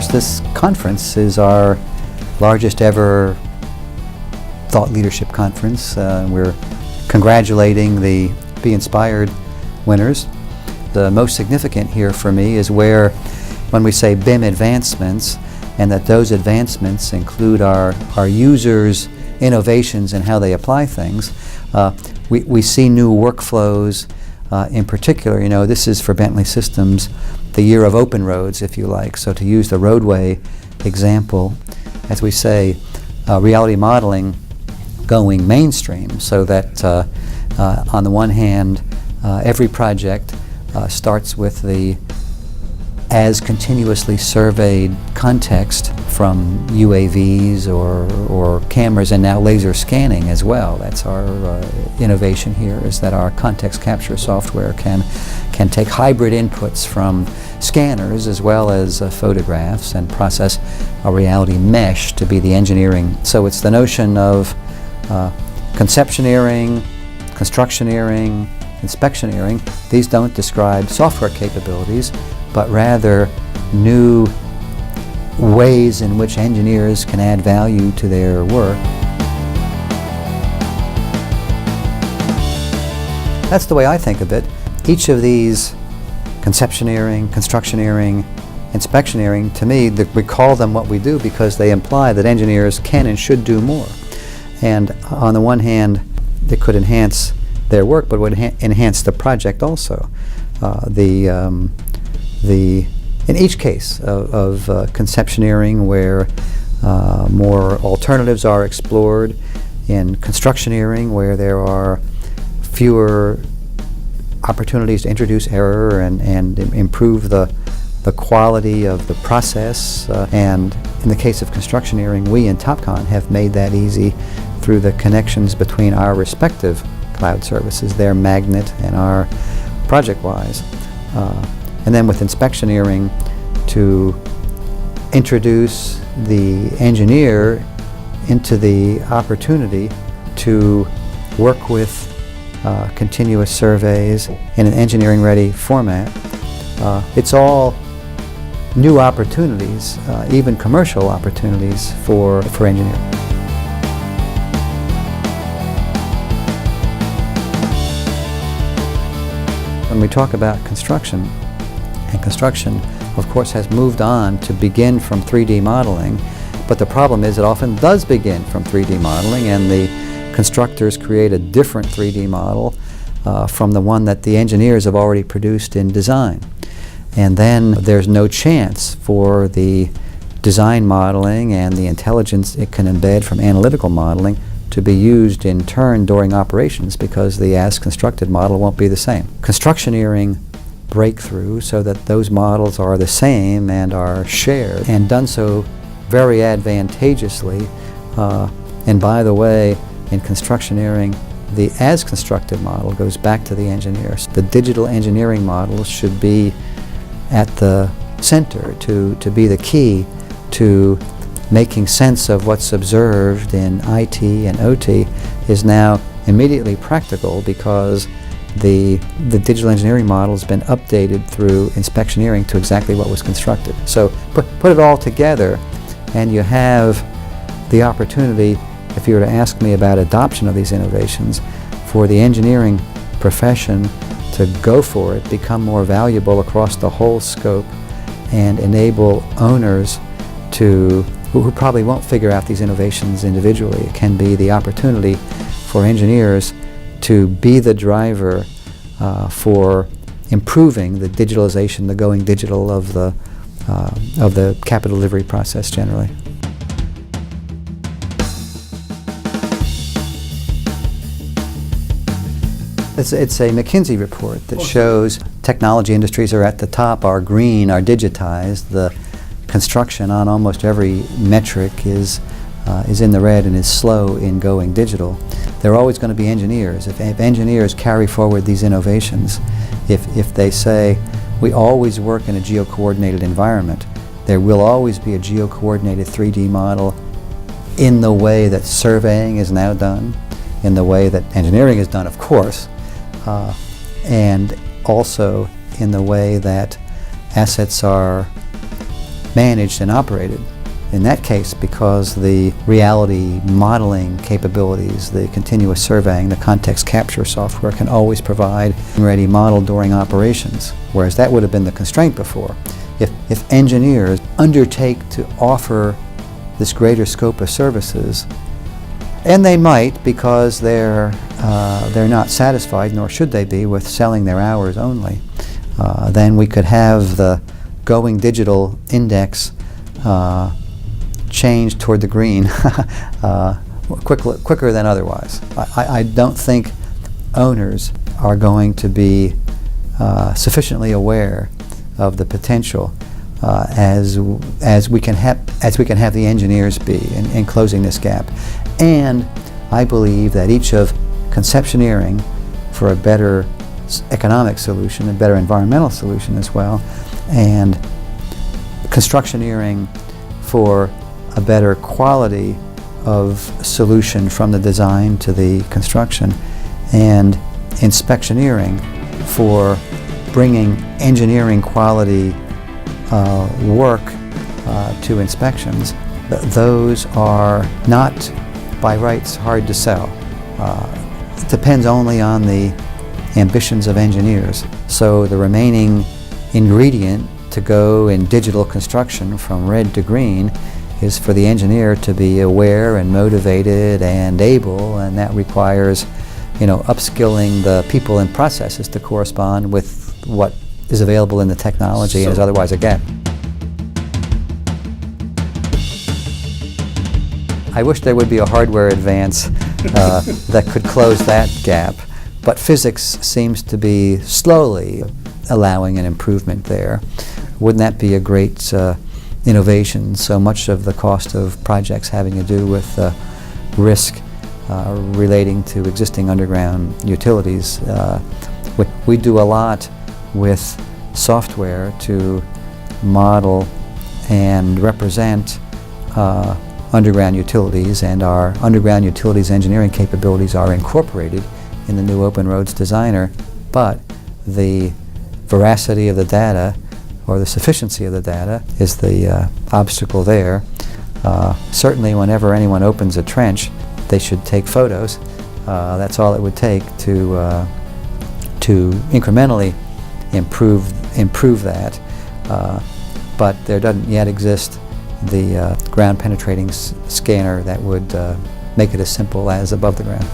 course, this conference is our largest ever thought leadership conference. We're congratulating the Be Inspired winners. The most significant here for me is where, when we say BIM advancements, and that those advancements include our users' innovations and how they apply things, we see new workflows. In particular, this is for Bentley Systems the year of open roads, if you like. So to use the roadway example, as we say, reality modeling going mainstream, so that on the one hand, every project starts with the as continuously surveyed context from UAVs or cameras, and now laser scanning as well. That's our innovation here, is that our context capture software can take hybrid inputs from scanners as well as photographs and process a reality mesh to be the engineering. So it's the notion of conceptioneering, constructioneering, inspectioneering. These don't describe software capabilities, but rather new ways in which engineers can add value to their work. That's the way I think of it. Each of these, conceptioneering, constructioneering, inspectioneering, to me, we call them what we do because they imply that engineers can and should do more. And on the one hand, they could enhance their work, but would enhance the project also. In each case of conceptioneering, where more alternatives are explored, in constructioneering, where there are fewer opportunities to introduce error and improve the quality of the process, and in the case of constructioneering, we in Topcon have made that easy through the connections between our respective cloud services, their Magnet and our ProjectWise. And then with inspectioneering, to introduce the engineer into the opportunity to work with continuous surveys in an engineering-ready format. It's all new opportunities, even commercial opportunities for engineering. When we talk about construction, and construction, of course, has moved on to begin from 3D modeling, but the problem is it often does begin from 3D modeling, and the constructors create a different 3D model from the one that the engineers have already produced in design. And then there's no chance for the design modeling and the intelligence it can embed from analytical modeling to be used in turn during operations, because the as-constructed model won't be the same. Constructioneering breakthrough so that those models are the same and are shared, and done so very advantageously. And by the way, in constructioneering, the as-constructed model goes back to the engineers. The digital engineering model should be at the center, to be the key to making sense of what's observed in IT and OT is now immediately practical, because the digital engineering model has been updated through inspectioneering to exactly what was constructed. So put it all together, and you have the opportunity, if you were to ask me about adoption of these innovations, for the engineering profession to go for it, become more valuable across the whole scope, and enable owners who probably won't figure out these innovations individually. It can be the opportunity for engineers to be the driver for improving the digitalization, the going digital of the capital delivery process generally. It's a McKinsey report that shows technology industries are at the top, are green, are digitized. The construction on almost every metric is in the red and is slow in going digital. There are always going to be engineers. If engineers carry forward these innovations, if they say, we always work in a geo-coordinated environment, there will always be a geo-coordinated 3D model in the way that surveying is now done, in the way that engineering is done, of course, and also in the way that assets are managed and operated. In that case, because the reality modeling capabilities, the continuous surveying, the context capture software can always provide a ready model during operations, whereas that would have been the constraint before. If engineers undertake to offer this greater scope of services, and they might because they're not satisfied, nor should they be, with selling their hours only, then we could have the Going Digital Index change toward the green quicker than otherwise. I don't think owners are going to be sufficiently aware of the potential as we can have the engineers be in closing this gap. And I believe that each of conceptioneering for a better economic solution, a better environmental solution as well, and constructioneering for a better quality of solution from the design to the construction, and inspectioneering for bringing engineering quality work to inspections. Those are not by rights hard to sell. It depends only on the ambitions of engineers. So the remaining ingredient to go in digital construction from red to green is for the engineer to be aware and motivated and able, and that requires, upskilling the people and processes to correspond with what is available in the technology and is otherwise a gap. I wish there would be a hardware advance that could close that gap, but physics seems to be slowly allowing an improvement there. Wouldn't that be a great innovation? So much of the cost of projects having to do with risk relating to existing underground utilities. We do a lot with software to model and represent underground utilities, and our underground utilities engineering capabilities are incorporated in the new Open Roads Designer, but the veracity of the data or the sufficiency of the data is the obstacle there. Certainly whenever anyone opens a trench, they should take photos. That's all it would take to incrementally improve that. But there doesn't yet exist the ground penetrating scanner that would make it as simple as above the ground.